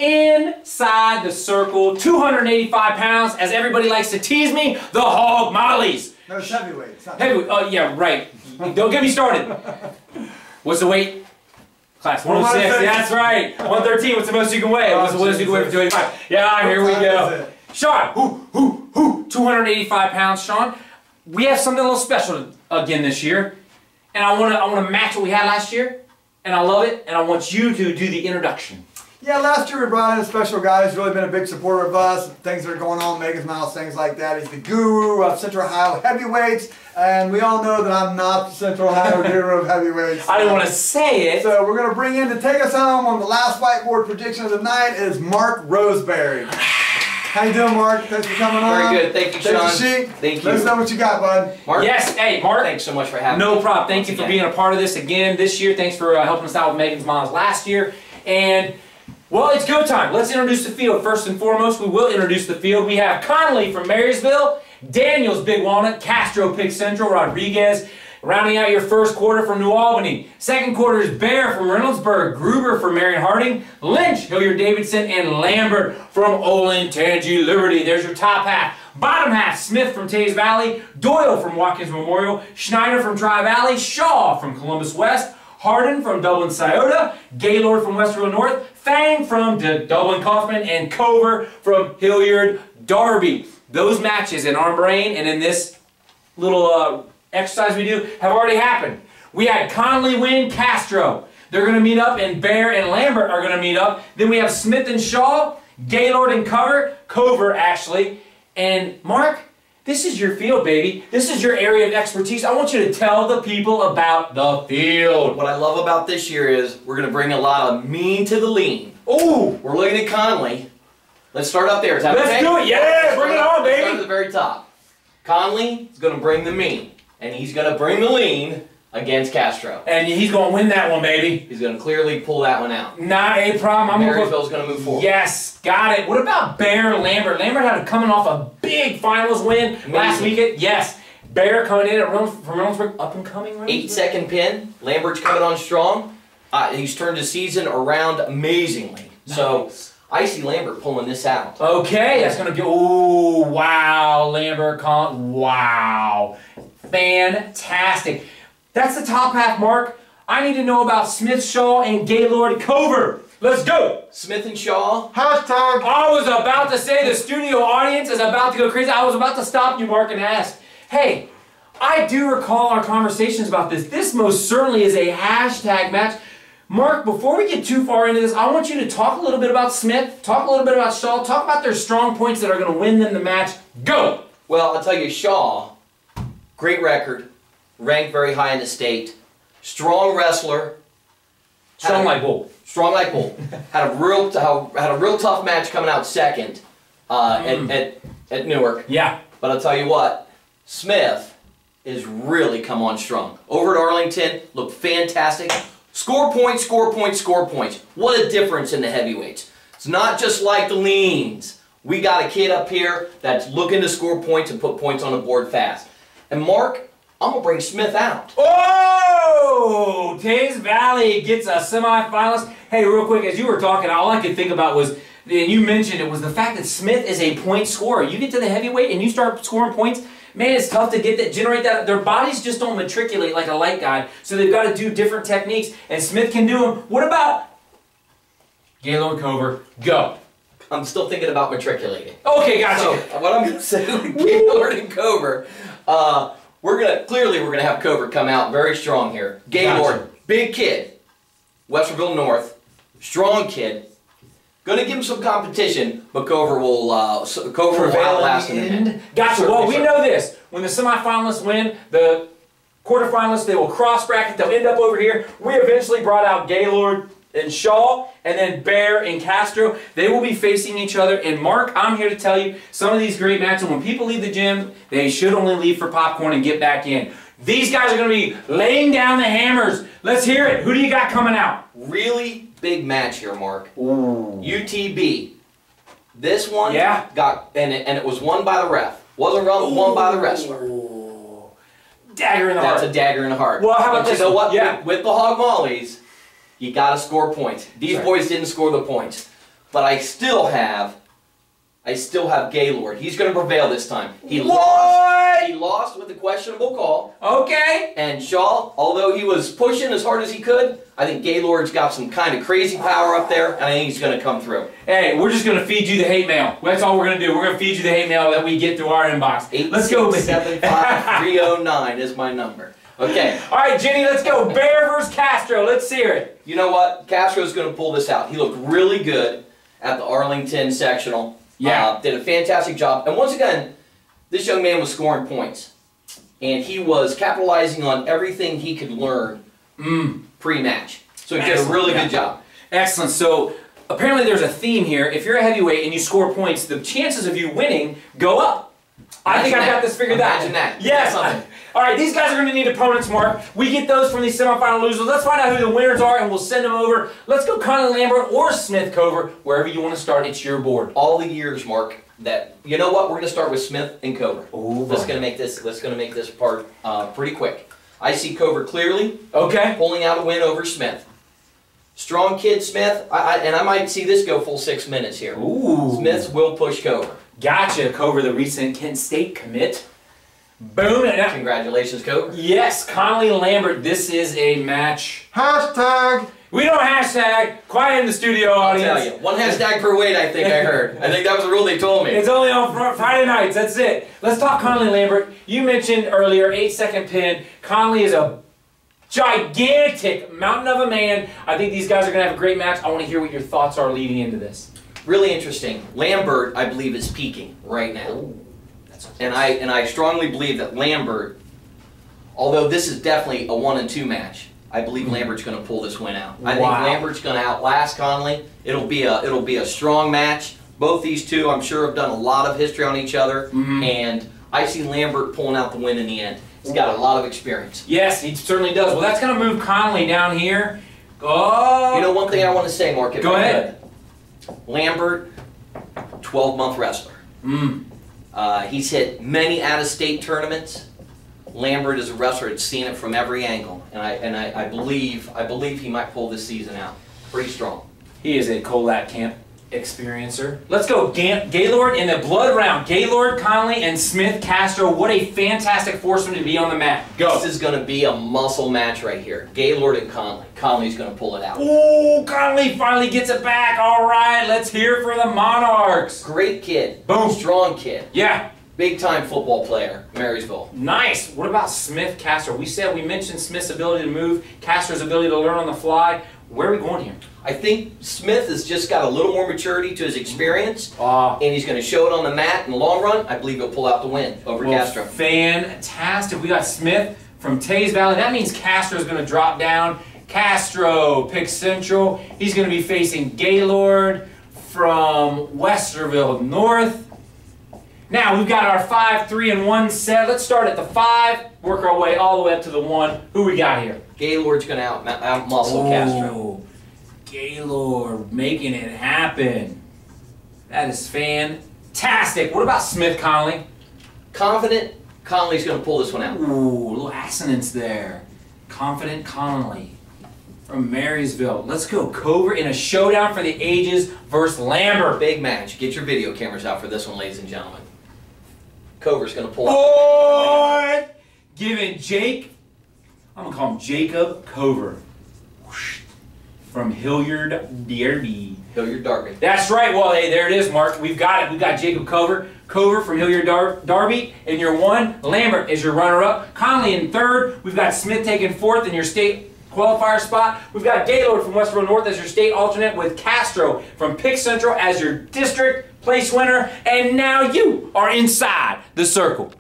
inside the circle, 285 pounds, as everybody likes to tease me, the Hog Mollies. No, it's heavyweight. It's not Heavyweight. Oh, yeah, right. Don't get me started. What's the weight? Class 106. That's right. 113. What's the most you can weigh? What's the most you can weigh for 285? Yeah, here we go. Sean, 285 pounds, Sean. We have something a little special again this year, and I want to match what we had last year, and I love it, and I want you to do the introduction. Yeah, last year we brought in a special guy who's really been a big supporter of us, things that are going on, Megan's Miles, things like that. He's the guru of Central Ohio heavyweights, and we all know that I'm not the Central Ohio guru of heavyweights. I didn't want to say it. So we're going to bring in to take us home on the last whiteboard prediction of the night is Mark Roseberry. How you doing, Mark? Thanks for coming on. Very good. Thank you, Sean. Thank you. Let us know what you got, bud. Mark? Yes. Hey, Mark. Thanks so much for having me. No problem. Thank you for being a part of this again this year. Thanks for helping us out with Megan's Miles last year. And, well, it's go time. Let's introduce the field. First and foremost, we will introduce the field. We have Conley from Marysville, Daniels, Big Walnut, Castro, Pick Central, Rodriguez, rounding out your first quarter from New Albany. Second quarter is Bear from Reynoldsburg, Gruber from Marion Harding, Lynch, Hilliard-Davidson, and Lambert from Olentangy Liberty. There's your top half. Bottom half, Smith from Tays Valley, Doyle from Watkins Memorial, Schneider from Tri-Valley, Shaw from Columbus West, Hardin from Dublin Scioto, Gaylord from Westerville North, Fang from Dublin Kaufman, and Cover from Hilliard Darby. Those matches in our brain and in this little exercise we do have already happened. We had Conley win Castro. They're going to meet up, and Bear and Lambert are going to meet up. Then we have Smith and Shaw, Gaylord and Cover actually. And Mark, this is your field, baby. This is your area of expertise. I want you to tell the people about the field. What I love about this year is we're going to bring a lot of mean to the lean. Ooh! We're looking at Conley. Let's start up there. Is that Let's okay? do it. Yeah, bring it on, Let's start baby. at the very top. Conley is going to bring the mean, and he's going to bring the lean against Castro. And he's going to win that one, baby. He's going to clearly pull that one out. Not a problem. Marysville's going to move forward. Yes, got it. What about Bear Lambert? Lambert had coming off a big finals win last weekend. Yes. Bear coming in from Reynoldsburg, up and coming. 8-second pin. Lambert's coming on strong. He's turned his season around amazingly. Nice. So I see Lambert pulling this out. Okay, that's going to be, ooh, wow, Lambert, wow. Fantastic. That's the top half, Mark. I need to know about Smith, Shaw, and Gaylord Cover. Let's go. Smith and Shaw. Hashtag. I was about to say the studio audience is about to go crazy. I was about to stop you, Mark, and ask, hey, I do recall our conversations about this. This most certainly is a hashtag match. Mark, before we get too far into this, I want you to talk a little bit about Smith, talk a little bit about Shaw, talk about their strong points that are going to win them the match. Go! Well, I'll tell you, Shaw, great record, ranked very high in the state, strong wrestler. Strong like bull. Strong like bull. had a real tough match coming out second at Newark. Yeah. But I'll tell you what, Smith is really come on strong. Over at Arlington, looked fantastic. Score points, score points, score points. What a difference in the heavyweights. It's not just like the leans. We got a kid up here that's looking to score points and put points on the board fast. And Mark, I'm going to bring Smith out. Oh! Tays Valley gets a semifinalist. Hey, real quick, as you were talking, all I could think about was, and you mentioned it, was the fact that Smith is a point scorer. You get to the heavyweight and you start scoring points, man, it's tough to generate that. Their bodies just don't matriculate like a light guy, so they've got to do different techniques, and Smith can do them. What about Gaylord Cover? Go. I'm still thinking about matriculating. Okay, gotcha. So, what I'm going to say with Gaylord and Cover, clearly we're going to have Cover come out very strong here. Gaylord, gotcha. Big kid, Westerville North, strong kid. Going to give him some competition, but Cover will outlast him in the end. Gotcha. Well, we know this. When the semifinalists win, the quarterfinalists, they will cross bracket. They'll end up over here. We eventually brought out Gaylord and Shaw, and then Bear and Castro. They will be facing each other. And Mark, I'm here to tell you, some of these great matches, when people leave the gym, they should only leave for popcorn and get back in. These guys are going to be laying down the hammers. Let's hear it. Who do you got coming out? Really big match here, Mark. Ooh. UTB. This one got, and it was won by the ref. Wasn't won by the wrestler. Ooh. Dagger in the heart. That's a dagger in the heart. Well, how about this? You know what? Yeah. With the Hog Mollies, you got to score points. These boys didn't score the points. but I still have Gaylord. He's going to prevail this time. He lost with a questionable call. Okay. And Shaw, although he was pushing as hard as he could, I think Gaylord's got some kind of crazy power up there, and I think he's going to come through. Hey, we're just going to feed you the hate mail. That's all we're going to do. We're going to feed you the hate mail that we get through our inbox. Let's go. 8675309 is my number. Okay. All right, Jenny, let's go. Bear versus Castro. Let's hear it. You know what? Castro's going to pull this out. He looked really good at the Arlington sectional. Yeah. Did a fantastic job. And once again, this young man was scoring points. And he was capitalizing on everything he could learn pre-match. So he did a really good job. Excellent. So apparently there's a theme here. If you're a heavyweight and you score points, the chances of you winning go up. I think I've got this figured out. Imagine that. Yes. All right, these guys are going to need opponents, Mark. We get those from these semifinal losers. Let's find out who the winners are, and we'll send them over. Let's go Conley Lambert or Smith Cover. Wherever you want to start, it's your board. All the years, Mark, that, you know what, we're going to start with Smith and Cover. Ooh, let's going to make this part pretty quick. I see Cover clearly. Okay. Pulling out a win over Smith. Strong kid Smith, and I might see this go full 6 minutes here. Ooh. Smith will push Cover. Gotcha, Cover, the recent Kent State commit. Boom. Congratulations, Cover. Yes, Conley Lambert, this is a match. Hashtag. We don't hashtag. Quiet in the studio, audience. I'll tell you, one hashtag per weight, I think I heard. I think that was the rule they told me. It's only on Friday nights, that's it. Let's talk Conley Lambert. You mentioned earlier, 8-second pin. Conley is a gigantic mountain of a man. I think these guys are going to have a great match. I want to hear what your thoughts are leading into this. Really interesting. Lambert, I believe, is peaking right now. Ooh. And I strongly believe that Lambert, although this is definitely a 1 and 2 match, I believe Lambert's going to pull this win out. I think Lambert's going to outlast Conley. It'll be a strong match. Both these two, I'm sure, have done a lot of history on each other, and I see Lambert pulling out the win in the end. He's got a lot of experience. Yes, he certainly does. Well, that's going to move Conley down here. Oh. You know, one thing I want to say, Mark. Go ahead. Lambert, 12-month wrestler. He's hit many out-of-state tournaments. Lambert is a wrestler that's seen it from every angle, and I believe he might pull this season out pretty strong. He is a Colat Camp experiencer. Let's go Gaylord in the blood round. Gaylord, Conley, and Smith Castro. What a fantastic foursome to be on the mat. Go. This is going to be a muscle match right here. Gaylord and Conley. Conley's going to pull it out. Ooh, Conley finally gets it back. All right, let's hear it for the Monarchs. Great kid. Boom. Strong kid. Yeah. Big-time football player, Marysville. Nice. What about Smith Castro? We mentioned Smith's ability to move, Castro's ability to learn on the fly. Where are we going here? I think Smith has just got a little more maturity to his experience, and he's going to show it on the mat in the long run. I believe he'll pull out the win over Castro. Fantastic. We got Smith from Tays Valley. That means Castro's going to drop down. Castro picks Central. He's going to be facing Gaylord from Westerville North. Now, we've got our 5, 3, and 1 set. Let's start at the 5, work our way all the way up to the 1. Who we got here? Gaylord's going to out-muscle Castro. Gaylord making it happen. That is fantastic. What about Smith Conley? Confident Conley's going to pull this one out. Ooh, little assonance there. Confident Conley from Marysville. Let's go Cover in a showdown for the ages versus Lambert. Big match. Get your video cameras out for this one, ladies and gentlemen. Cover's going to pull out. Boy! Giving Jake, I'm going to call him Jacob Cover. Whoosh. From Hilliard Derby. Hilliard Derby. That's right. Well, hey, there it is, Mark. We've got it. We've got Jacob Cover from Hilliard Derby in your 1. Lambert is your runner-up. Conley in 3rd. We've got Smith taking 4th in your state qualifier spot. We've got Gaylord from Westerville North as your state alternate, with Castro from Pick Central as your district place winner. And now you are inside the circle.